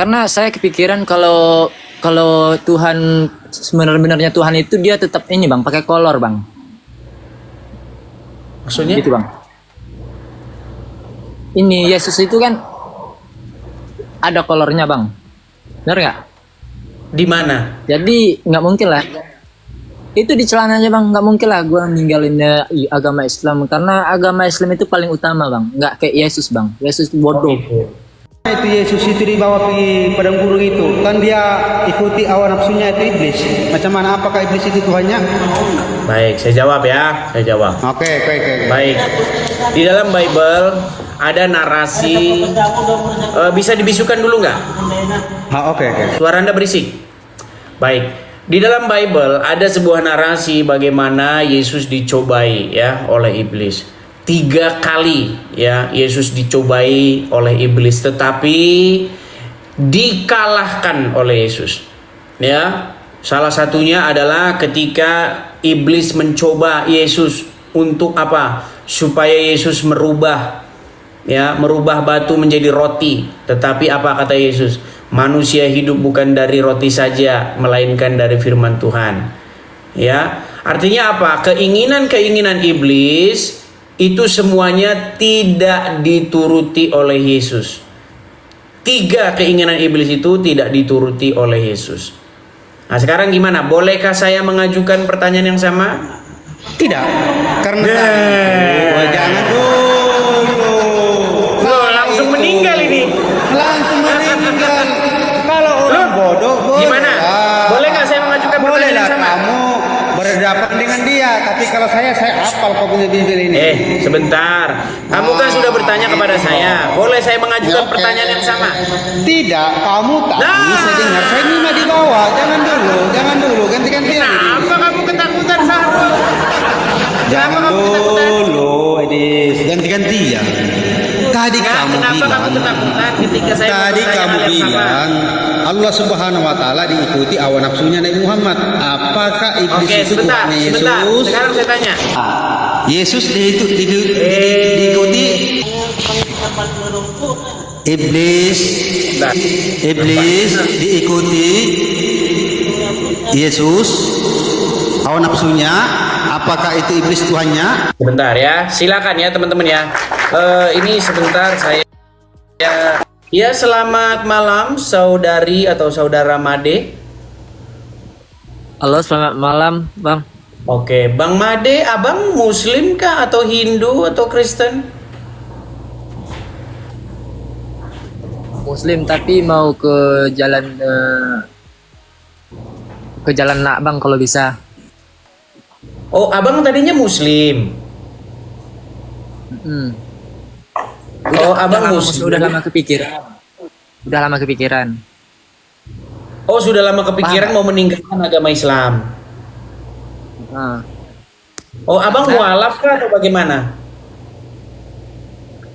Karena saya kepikiran kalau kalau Tuhan sebenarnya Tuhan itu dia tetap ini bang, pakai kolor bang. Maksudnya? Gitu bang. Ini Yesus itu kan ada kolornya bang, benar nggak? Di mana? Jadi nggak mungkin lah. Itu di celananya bang, nggak mungkin lah gue ninggalinnya agama Islam karena agama Islam itu paling utama bang, nggak kayak Yesus bang. Yesus bodoh. Itu Yesus itu dibawa pergi padang gurun itu kan dia ikuti hawa nafsunya itu iblis. Macam mana, apakah iblis itu Tuhannya? Baik, saya jawab ya. Saya jawab. Oke. Baik. Di dalam Bible ada narasi. Bisa dibisukan dulu nggak? Oke. Suara Anda berisik. Baik. Di dalam Bible ada sebuah narasi bagaimana Yesus dicobai ya oleh iblis. 3 kali ya Yesus dicobai oleh iblis, tetapi dikalahkan oleh Yesus. Ya, salah satunya adalah ketika iblis mencoba Yesus untuk apa? Supaya Yesus merubah batu menjadi roti. Tetapi apa kata Yesus? Manusia hidup bukan dari roti saja, melainkan dari firman Tuhan. Ya, artinya apa? Keinginan-keinginan iblis itu semuanya tidak dituruti oleh Yesus. 3 keinginan iblis itu tidak dituruti oleh Yesus. Nah, sekarang gimana? Bolehkah saya mengajukan pertanyaan yang sama? Tidak, karena jangan dulu. Langsung meninggal ini. Langsung meninggal. Kalau orang bodoh, Gimana? Bolehkah saya mengajukan pertanyaan bolehlah yang sama? kamu berhadapan dengan dia, tapi kalau saya hafal kok punya bibir ini. Sebentar. Kamu kan sudah bertanya kepada saya. Boleh saya mengajukan pertanyaan yang sama? Tidak, kamu tak bisa dengar. Saya ini mah di bawah. Jangan dulu, ganti-gantian. Kenapa kamu ketakutan, Sahrul? Jangan kamu ketakutan? dulu, Edis. Ganti-gantian. Tadi kamu Kenapa kamu bilang. ketakutan ketika saya Tadi bertanya kamu hal yang sama? bilang Allah Subhanahu wa taala diikuti hawa nafsunya Nabi Muhammad. Apakah iblis Oke, itu sebentar. Tuhan Yesus? Sekarang saya tanya. Yesus diikuti iblis. Sebentar. Iblis diikuti Yesus, hawa nafsunya. Apakah itu iblis Tuhannya? Sebentar ya. Silakan ya teman-teman ya. Ini sebentar saya. Ya, selamat malam saudari atau saudara Made. Halo, selamat malam bang. Oke, Bang Made, abang Muslim kah atau Hindu atau Kristen? Muslim tapi mau ke jalan nak bang kalau bisa. Oh, abang tadinya Muslim. Oh, abang Muslim. Udah lama kepikiran. Oh, sudah lama kepikiran mau meninggalkan agama Islam. Nah, Oh, abang mualaf kah atau bagaimana?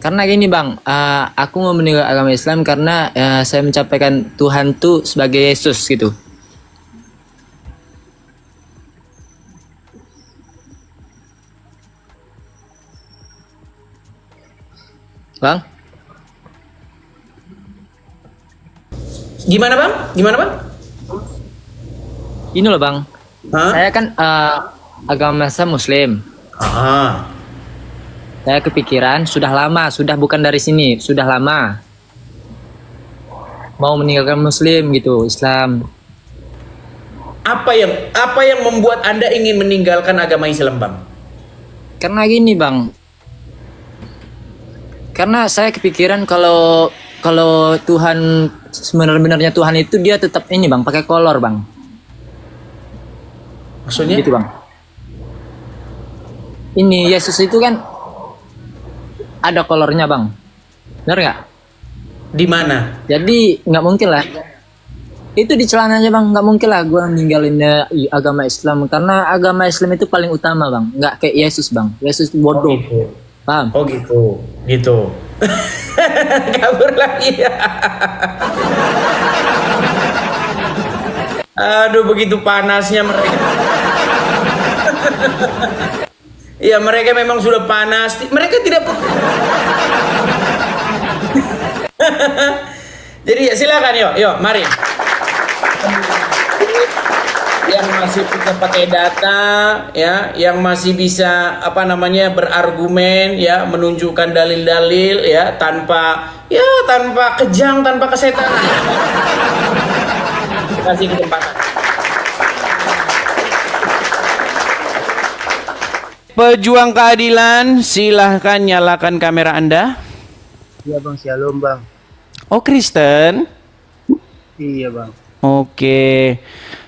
karena gini bang, aku mau meninggal agama Islam karena saya mencapaikan Tuhan tuh sebagai Yesus gitu. Bang, Gimana bang? ini loh bang, Hah? saya kan agama saya Muslim. Ah, Saya kepikiran sudah lama, sudah bukan dari sini, sudah lama mau meninggalkan Muslim gitu, Islam. apa yang membuat Anda ingin meninggalkan agama Islam, bang? Karena gini bang, karena saya kepikiran kalau Tuhan sebenarnya Tuhan itu dia tetap ini bang, pakai kolor bang. Maksudnya? Gitu bang. Ini Yesus itu kan ada kolornya bang, benar nggak? Di mana? Jadi nggak mungkin lah. Itu di celananya bang, nggak mungkin lah gue ninggalinnya agama Islam karena agama Islam itu paling utama bang, nggak kayak Yesus bang. Yesus bodoh, paham? Oh gitu. Kabur lagi ya. Aduh, begitu panasnya mereka. Ya, mereka memang sudah panas. Mereka tidak Jadi ya silakan yuk, mari. Yang masih bisa pakai data, ya, yang masih bisa berargumen, ya, menunjukkan dalil-dalil, ya, tanpa kejang, tanpa kesetanan. Kasih kesempatan. Pejuang keadilan, silahkan nyalakan kamera Anda. Iya bang, shalom bang. Oh, Kristen? Iya bang. Oke.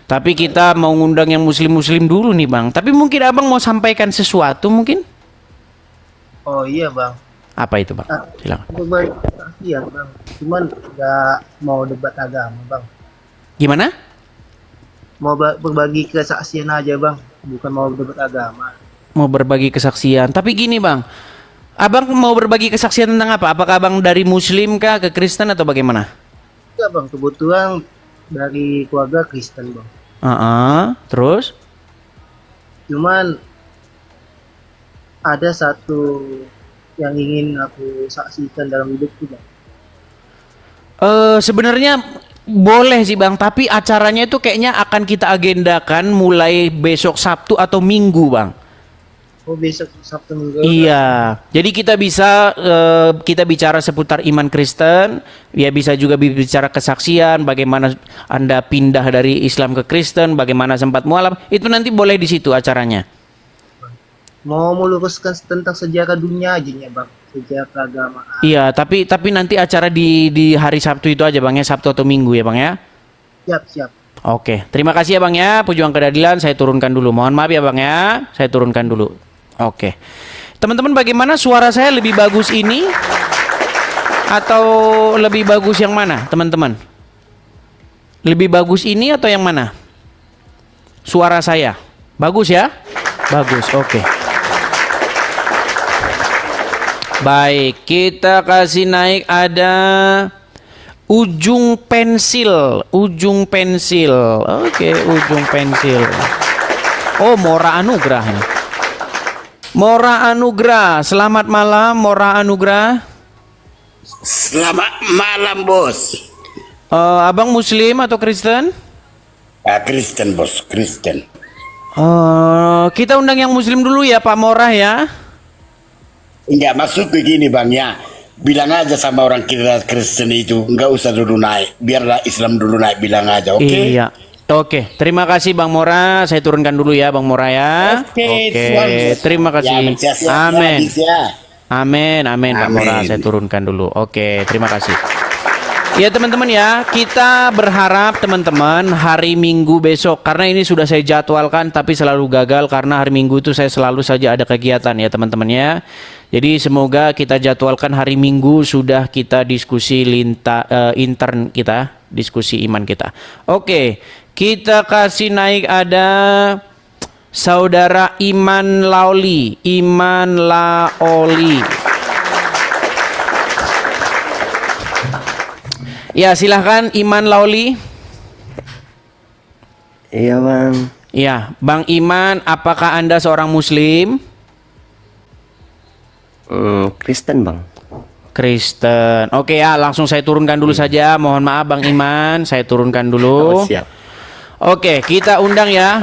Tapi kita mau ngundang yang muslim-muslim dulu nih bang. Tapi mungkin abang mau sampaikan sesuatu mungkin? Oh iya bang. Apa itu bang? Silakan. Berbagi kesaksian bang. Cuman nggak mau debat agama bang. Gimana? Mau berbagi kesaksian aja bang. Bukan mau debat agama. Mau berbagi kesaksian. Tapi gini bang, abang mau berbagi kesaksian tentang apa? Apakah abang dari muslim kah ke Kristen atau bagaimana? Iya bang, kebetulan dari keluarga Kristen bang. Terus? Cuman ada satu yang ingin aku saksikan dalam hidupku bang. Sebenarnya boleh sih bang, tapi acaranya itu kayaknya akan kita agendakan mulai besok Sabtu atau Minggu bang. Oh besok Sabtu Minggu. Iya, jadi kita bisa kita bicara seputar iman Kristen, ya bisa juga bicara kesaksian, bagaimana Anda pindah dari Islam ke Kristen, bagaimana sempat mualaf, itu nanti boleh di situ acaranya. Mau meluruskan tentang sejarah dunia aja ya bang, sejarah keagamaan. Iya, tapi nanti acara di hari Sabtu itu aja bang ya, Sabtu atau Minggu ya bang ya. Siap. Oke, terima kasih ya bang ya, pejuang keadilan saya turunkan dulu. Mohon maaf ya bang ya, saya turunkan dulu. Oke, teman-teman bagaimana suara saya lebih bagus ini atau lebih bagus yang mana teman-teman? Lebih bagus ini atau yang mana? Suara saya bagus ya? Bagus, oke. Baik, kita kasih naik ada ujung pensil. Oke, ujung pensil. Oh, Mora Anugrah nih. Mora Anugrah, selamat malam Mora Anugrah. Selamat malam bos. Abang Muslim atau Kristen? Kristen bos, Kristen. Kita undang yang Muslim dulu ya Pak Mora ya. Enggak maksud begini bang ya. Bilang aja sama orang kira Kristen itu nggak usah dulu naik, biarlah Islam dulu naik, bilang aja, oke? Iya. Oke, terima kasih Bang Mora. Saya turunkan dulu ya Bang Mora ya. Oke, terima kasih. Amin. Amin Pak Mora. Saya turunkan dulu. Oke, terima kasih. Ya teman-teman ya, kita berharap teman-teman hari Minggu besok, karena ini sudah saya jadwalkan tapi selalu gagal karena hari Minggu itu saya selalu saja ada kegiatan ya teman-teman ya. Jadi semoga kita jadwalkan hari Minggu sudah kita diskusi intern kita, diskusi iman kita. Oke, kita kasih naik ada Saudara Iman Laoli. Ya silahkan Iman Laoli. Iya bang. Ya Bang Iman, apakah Anda seorang Muslim? Kristen bang. Kristen. Oke ya, langsung saya turunkan dulu saja. Mohon maaf Bang Iman, saya turunkan dulu. Oh, siap. Oke, kita undang ya.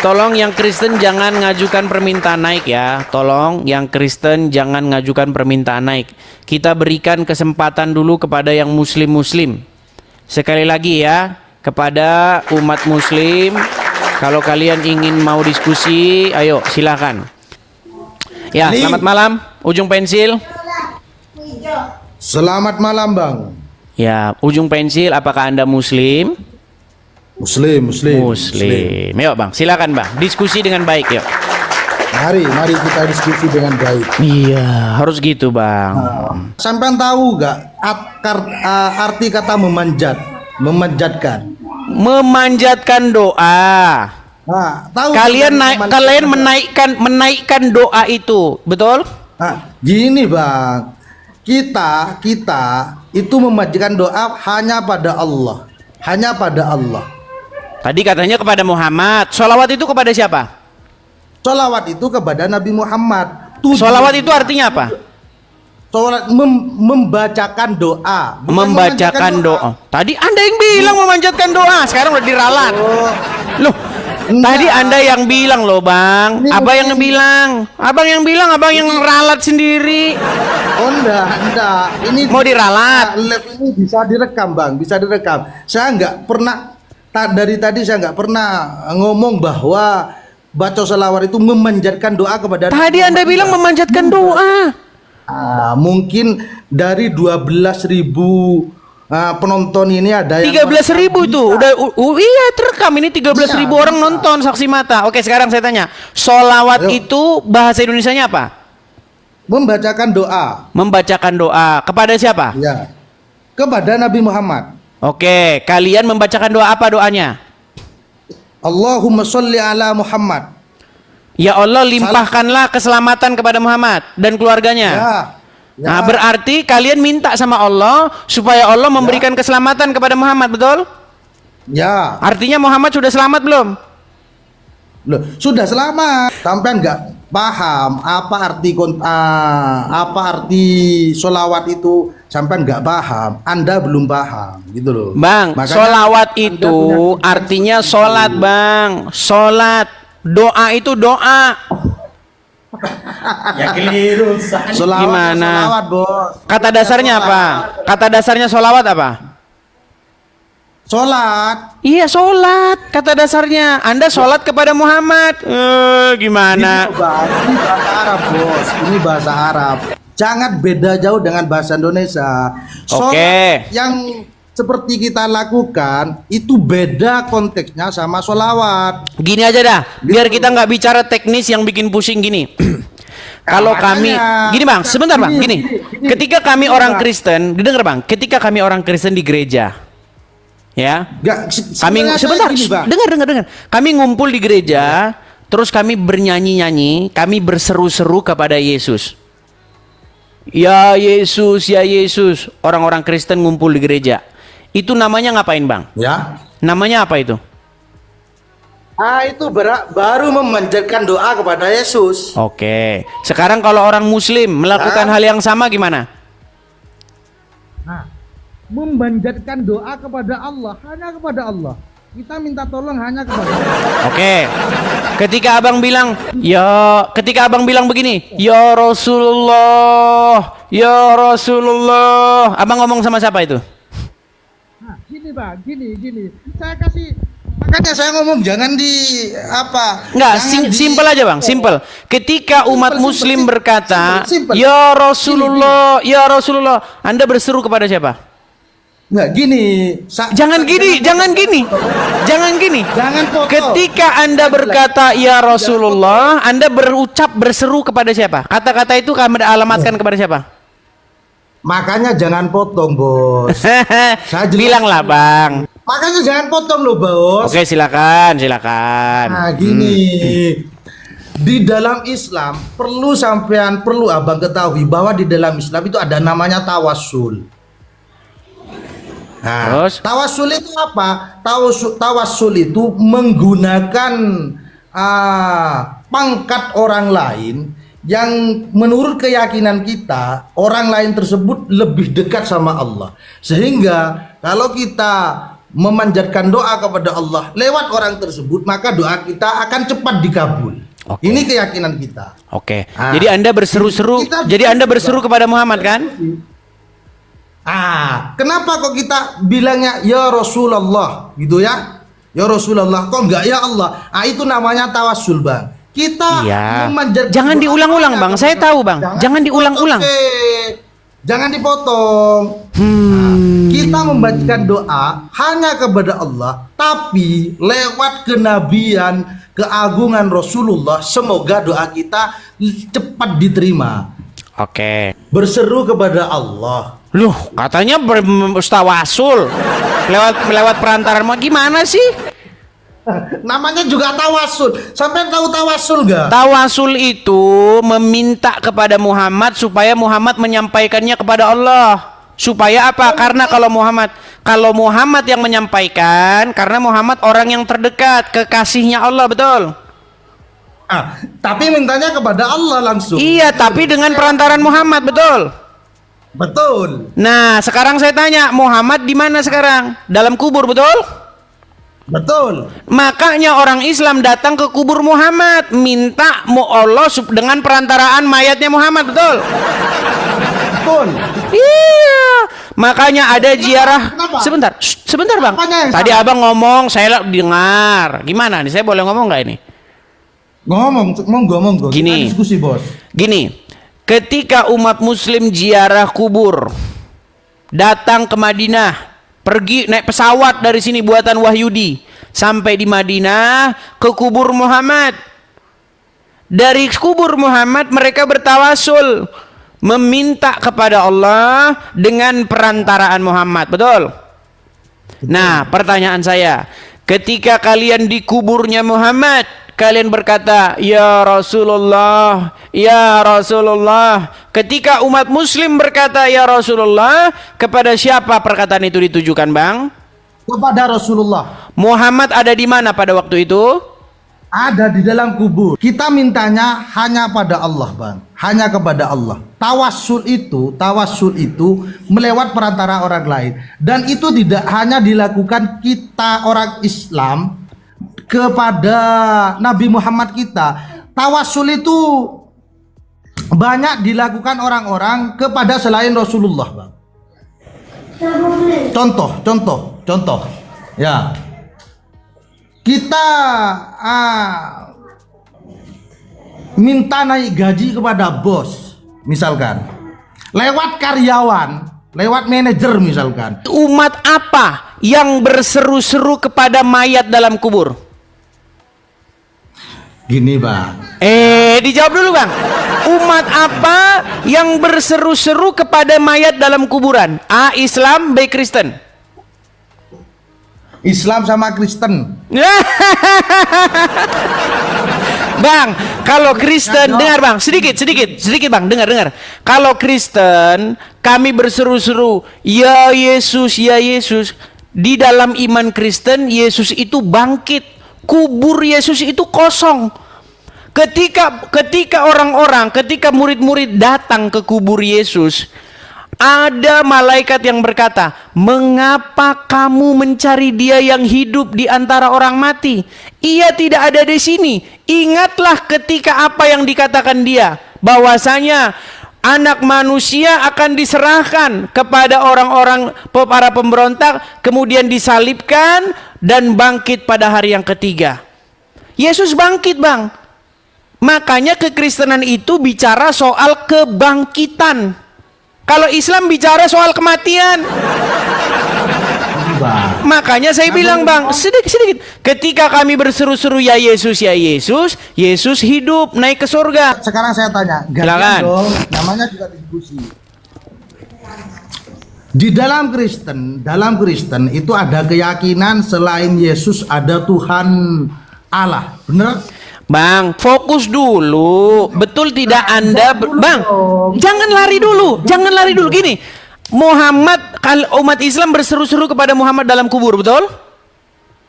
Tolong yang Kristen jangan ngajukan permintaan naik ya. Tolong yang Kristen jangan ngajukan permintaan naik. Kita berikan kesempatan dulu kepada yang Muslim-Muslim. Sekali lagi ya, kepada umat Muslim, kalau kalian ingin mau diskusi, ayo silakan. Ya, selamat malam. Ujung pensil. Selamat malam bang. Ya, ujung pensil. Apakah Anda Muslim? Muslim. Yuk bang, silakan bang. Diskusi dengan baik yuk. Mari kita diskusi dengan baik. Iya, harus gitu bang. Sampai tahu gak arti kata memanjatkan? Memanjatkan doa. Nah, tahu Kalian menaikkan doa itu, betul? Nah, gini bang, kita itu memanjatkan doa hanya pada Allah, Tadi katanya kepada Muhammad. Sholawat itu kepada siapa? Sholawat itu kepada Nabi Muhammad. Sholawat itu artinya apa? sholat membacakan doa. Bukan Membacakan doa. Tadi Anda yang bilang memanjatkan doa, sekarang udah diralat. Loh, Enggak. tadi Anda yang bilang loh, Bang. Ini Abang bukan- yang bilang. Abang yang bilang, abang yang ralat sendiri. Oh enggak. Ini Mau diralat. Live ini bisa direkam, Bang, bisa direkam. Saya nggak pernah dari tadi saya nggak pernah ngomong bahwa baca selawat itu memanjatkan doa kepada Tadi Anda bilang memanjatkan doa. Mungkin dari 12.000 penonton ini ada yang 13.000 tuh. Udah iya terekam ini 13.000 Iya, orang bisa. nonton saksi mata. Oke, sekarang saya tanya. Sholawat Ayo. itu bahasa Indonesianya apa? membacakan doa Membacakan doa kepada siapa? ya kepada Nabi Muhammad. Oke, kalian membacakan doa apa doanya? Allahumma sholli ala Muhammad. Ya Allah, limpahkanlah keselamatan kepada Muhammad dan keluarganya. Ya. Nah, berarti kalian minta sama Allah supaya Allah memberikan keselamatan kepada Muhammad, betul? Ya. Artinya Muhammad sudah selamat belum? Loh, sudah selamat. Sampai nggak paham apa arti sholawat itu, sampai nggak paham. Anda belum paham, gitu loh. Bang, Makanya sholawat Anda itu punya- artinya sholat, Bang. Sholat. Doa itu doa. Sholawat, Gimana? Sholawat, Bos. Kata dasarnya apa? Kata dasarnya sholawat apa? Sholat. Iya, sholat. Kata dasarnya. Anda sholat kepada Muhammad. Gimana? Ini bahasa Arab, Bos. Ini bahasa Arab. Jangan beda jauh dengan bahasa Indonesia. Sholat Oke. yang seperti kita lakukan itu beda konteksnya sama sholawat. Gini aja dah, biar kita nggak bicara teknis yang bikin pusing gini. Kalau kami, makanya. gini Bang, sebentar Bang, gini. Gini. Ketika kami orang Kristen, dengar Bang, ketika kami orang Kristen di gereja, ya, kami sebentar, dengar. Kami ngumpul di gereja, terus kami bernyanyi-nyanyi, kami berseru-seru kepada Yesus. Ya Yesus, orang-orang Kristen ngumpul di gereja. Itu namanya ngapain Bang? Ya. Namanya apa itu? Itu baru memanjatkan doa kepada Yesus. Oke. Sekarang kalau orang Muslim melakukan hal yang sama gimana? Memanjatkan doa kepada Allah, hanya kepada Allah. Kita minta tolong hanya kepada Allah. Oke. Ketika abang bilang begini, ya Rasulullah, abang ngomong sama siapa itu? Gini Bang, gini. Saya kasih, makanya saya ngomong jangan Enggak, simpel aja Bang, simpel. Ketika umat Muslim berkata, simpel. ya Rasulullah, Anda berseru kepada siapa? Enggak gini. Jangan gini. Jangan potong. Ketika Anda berkata ya Rasulullah, Anda berseru kepada siapa? Kata-kata itu kami alamatkan kepada siapa? Makanya jangan potong, Bos. Saya jelas- Bilanglah Bang. Makanya jangan potong loh, Bos. Oke, silakan. Nah, gini. Di dalam Islam perlu Abang ketahui bahwa di dalam Islam itu ada namanya tawassul. Nah, Terus? tawassul itu apa? Tawassul itu menggunakan pangkat orang lain yang menurut keyakinan kita orang lain tersebut lebih dekat sama Allah. Sehingga kalau kita memanjatkan doa kepada Allah lewat orang tersebut, maka doa kita akan cepat dikabul. Oke. Ini keyakinan kita. Oke. Ah. Jadi Anda berseru-seru, kepada Muhammad kan? Kenapa kok kita bilangnya ya Rasulullah gitu ya? Ya Rasulullah, kok enggak ya Allah? Itu namanya tawassul, Bang. Kita Iya. memanjatkan Jangan doa diulang-ulang, hanya Bang. kepada Saya tahu, Allah. Bang. Jangan diulang-ulang. Jangan dipotong. Kita membacakan doa hanya kepada Allah, tapi lewat kenabian, keagungan Rasulullah, semoga doa kita cepat diterima. Oke. Berseru kepada Allah. Loh, katanya bertawasul lewat perantaran. Gimana sih? Namanya juga tawassul. Sampai tahu tawassul gak? Tawasul itu meminta kepada Muhammad supaya Muhammad menyampaikannya kepada Allah. Supaya apa? Karena kalau Muhammad yang menyampaikan, karena Muhammad orang yang terdekat, kekasihnya Allah, betul? Tapi mintanya kepada Allah langsung. Iya, tapi dengan perantaran Muhammad, betul? Betul. Nah, sekarang saya tanya, Muhammad di mana sekarang? Dalam kubur, betul? Betul. Makanya orang Islam datang ke kubur Muhammad, minta Allah dengan perantaraan mayatnya Muhammad, betul? Betul. Iya. Makanya ada ziarah. Kenapa? Sebentar, sebentar bang. Apanya yang Tadi salah? abang ngomong, saya dengar. Gimana nih? Saya boleh ngomong nggak ini? Monggo. Gini. Kita diskusi, Bos. Gini, ketika umat Muslim ziarah kubur, datang ke Madinah, pergi naik pesawat dari sini buatan Wahyudi, sampai di Madinah ke kubur Muhammad. Dari kubur Muhammad mereka bertawasul, meminta kepada Allah dengan perantaraan Muhammad, betul? Nah, pertanyaan saya, ketika kalian di kuburnya Muhammad, kalian berkata, ya Rasulullah, ya Rasulullah. Ketika umat Muslim berkata, ya Rasulullah, kepada siapa perkataan itu ditujukan, bang? Kepada Rasulullah. Muhammad ada di mana pada waktu itu? Ada di dalam kubur. Kita mintanya hanya pada Allah, Bang. Hanya kepada Allah. Tawassul itu melewat perantara orang lain. Dan itu tidak hanya dilakukan kita orang Islam kepada Nabi Muhammad kita. Tawassul itu banyak dilakukan orang-orang kepada selain Rasulullah, Bang. Contoh. Ya. Kita minta naik gaji kepada bos, misalkan. Lewat karyawan, lewat manajer misalkan. Umat apa yang berseru-seru kepada mayat dalam kubur? Gini, Bang. Dijawab dulu, bang. Umat apa yang berseru-seru kepada mayat dalam kuburan? A. Islam, B. Kristen. Islam sama Kristen. Bang, kalau Kristen, dengar bang, sedikit bang, dengar. Kalau Kristen, kami berseru-seru, ya Yesus. Di dalam iman Kristen, Yesus itu bangkit, kubur Yesus itu kosong. Ketika murid-murid datang ke kubur Yesus, ada malaikat yang berkata, mengapa kamu mencari dia yang hidup di antara orang mati? Ia tidak ada di sini. Ingatlah ketika apa yang dikatakan dia, bahwasanya anak manusia akan diserahkan kepada orang-orang para pemberontak, kemudian disalibkan dan bangkit pada hari yang ketiga. Yesus bangkit, bang. Makanya kekristenan itu bicara soal kebangkitan. Kalau Islam bicara soal kematian. Makanya saya bilang, bang, sedikit. Ketika kami berseru-seru ya Yesus, Yesus hidup naik ke surga. Sekarang saya tanya, Silakan. dong, namanya juga diskusi. Di dalam Kristen itu ada keyakinan selain Yesus ada Tuhan Allah, benar? Bang, fokus dulu. Betul tidak Anda, bang? Jangan lari dulu. Gini, Muhammad, kalau umat Islam berseru-seru kepada Muhammad dalam kubur, betul?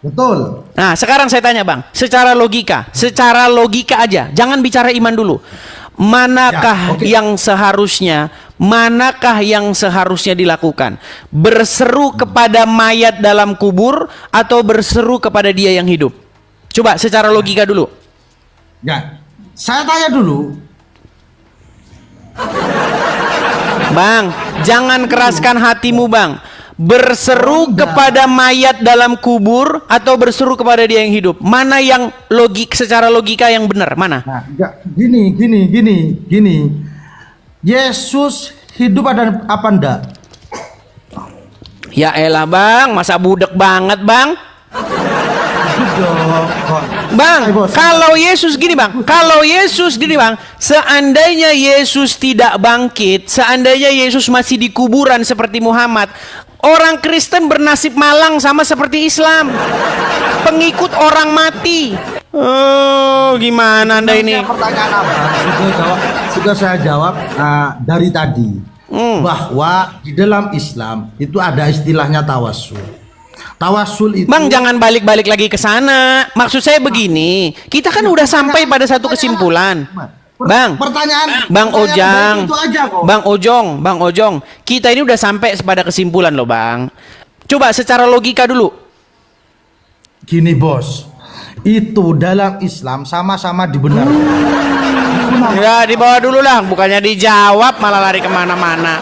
Betul. Nah, sekarang saya tanya, bang, secara logika aja, jangan bicara iman dulu. Manakah yang seharusnya dilakukan? Berseru kepada mayat dalam kubur atau berseru kepada dia yang hidup? Coba secara logika dulu. Ya, saya tanya dulu. Bang, jangan keraskan hatimu, bang. Berseru kepada mayat dalam kubur atau berseru kepada dia yang hidup? Mana yang secara logika yang benar? Mana? Nah, gini. Yesus hidup ada apa enggak? Ya elah, bang, masa budek banget, bang? Bang, kalau Yesus gini, bang, seandainya Yesus tidak bangkit, seandainya Yesus masih di kuburan seperti Muhammad, orang Kristen bernasib malang sama seperti Islam, pengikut orang mati. Oh, gimana Anda ini? Pertanyaan apa? Sudah saya jawab dari tadi bahwa di dalam Islam itu ada istilahnya tawassul. Tawassul itu, bang, jangan balik-balik lagi ke sana. Maksud saya begini, kita kan udah sampai pada satu kesimpulan. Bang, Pertanyaan Bang pertanyaan Ojang, baik itu aja kok. Bang Ojong, kita ini udah sampai pada kesimpulan loh Bang. Coba secara logika dulu. Gini bos, itu dalam Islam sama-sama dibenarkan. Ya dibawa dulu lah, bukannya dijawab malah lari kemana-mana.